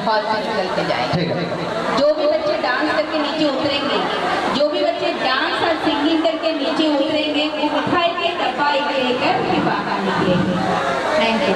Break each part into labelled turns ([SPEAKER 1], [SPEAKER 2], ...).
[SPEAKER 1] Hall से निकल के जाएंगे। जो भी बच्चे डांस करके नीचे उतरेंगे, जो भी बच्चे डांस और सिंगिंग करके नीचे उतरेंगे, वो मिठाई के डब्बा एक लेकर फिर बाहर निकलेंगे। Thank you.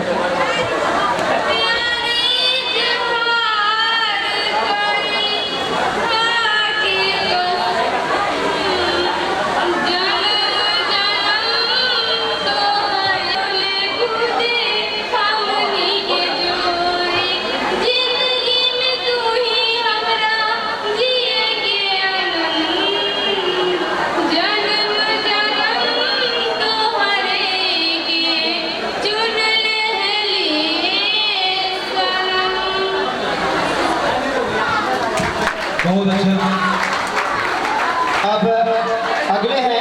[SPEAKER 2] बहुत अच्छा।
[SPEAKER 3] अब अगले हैं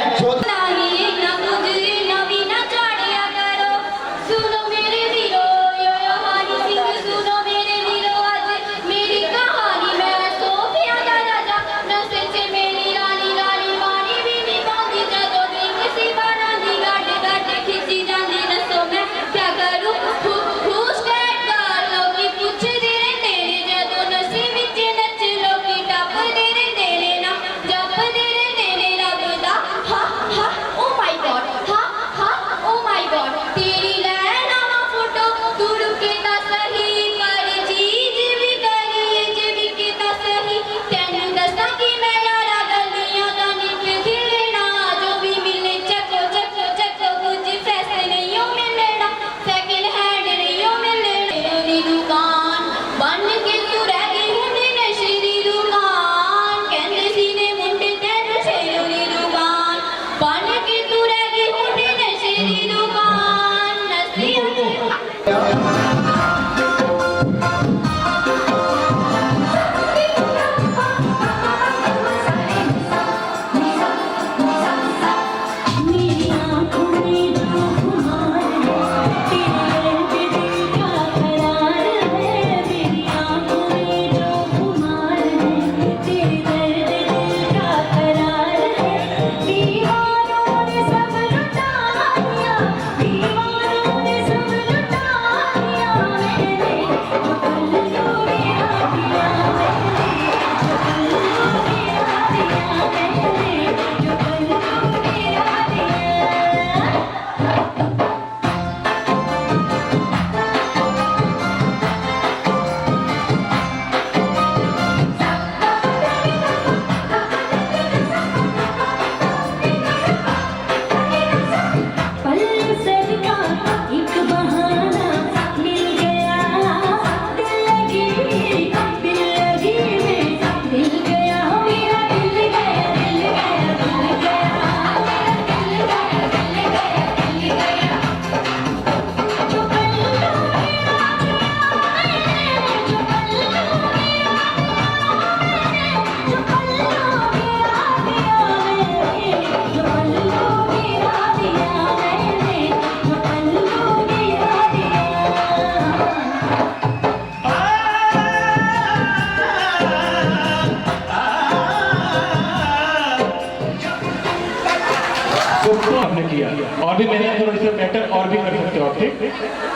[SPEAKER 2] आपने किया और भी मेहनत थोड़ा सा बेटर और भी कर सकते हो आप। ठीक,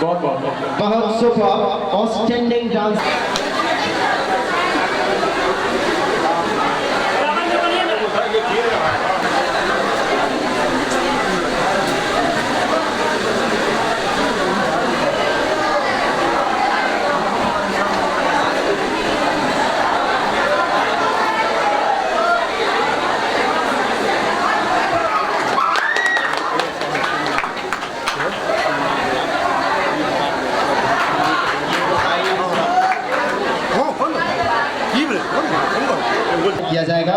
[SPEAKER 2] बहुत बहुत
[SPEAKER 3] बहुत सुपर आउटस्टैंडिंग डांस। किया जाएगा।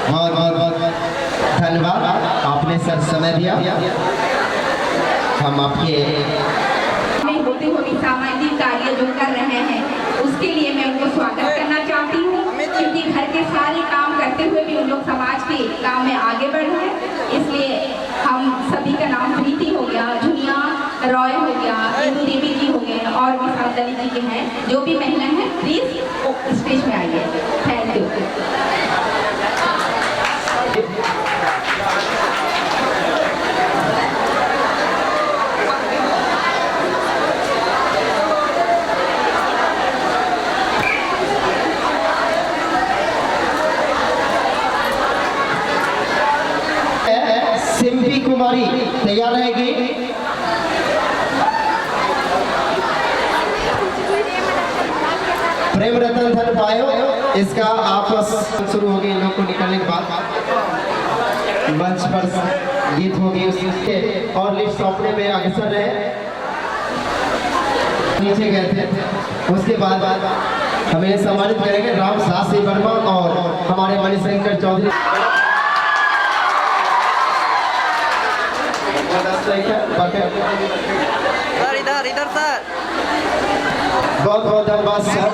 [SPEAKER 3] बहुत बहुत धन्यवाद, आपने सर समय दिया। हम आपके
[SPEAKER 1] होते हुए सामाजिक कार्य जो कर रहे हैं उसके लिए मैं उनको स्वागत करना चाहती हूँ, क्योंकि घर के सारे काम करते हुए भी उन लोग समाज के काम में आगे बढ़ रहे हैं। इसलिए हम सभी का नाम प्रीति हो गया, झुनिया रॉय हो गया, इंदु देवी जी हो गए और भी सावधानी जी के हैं। जो भी महिला हैं प्लीज स्टेज में आइए। Thank you.
[SPEAKER 3] सिम्पी कुमारी तैयार रहेगी। प्रेम रतन धन पायो, इसका आपस शुरू होगी इन लोग को निकलने के बाद मंच पर गीत होगी उसके और लिफ्ट सौंपने में अग्रसर रहे, नीचे गए थे। उसके बाद हमें सम्मानित करेंगे राम सासी वर्मा और हमारे मणिशंकर चौधरी।
[SPEAKER 4] सर इधर सर
[SPEAKER 3] बहुत बहुत धन्यवाद सर।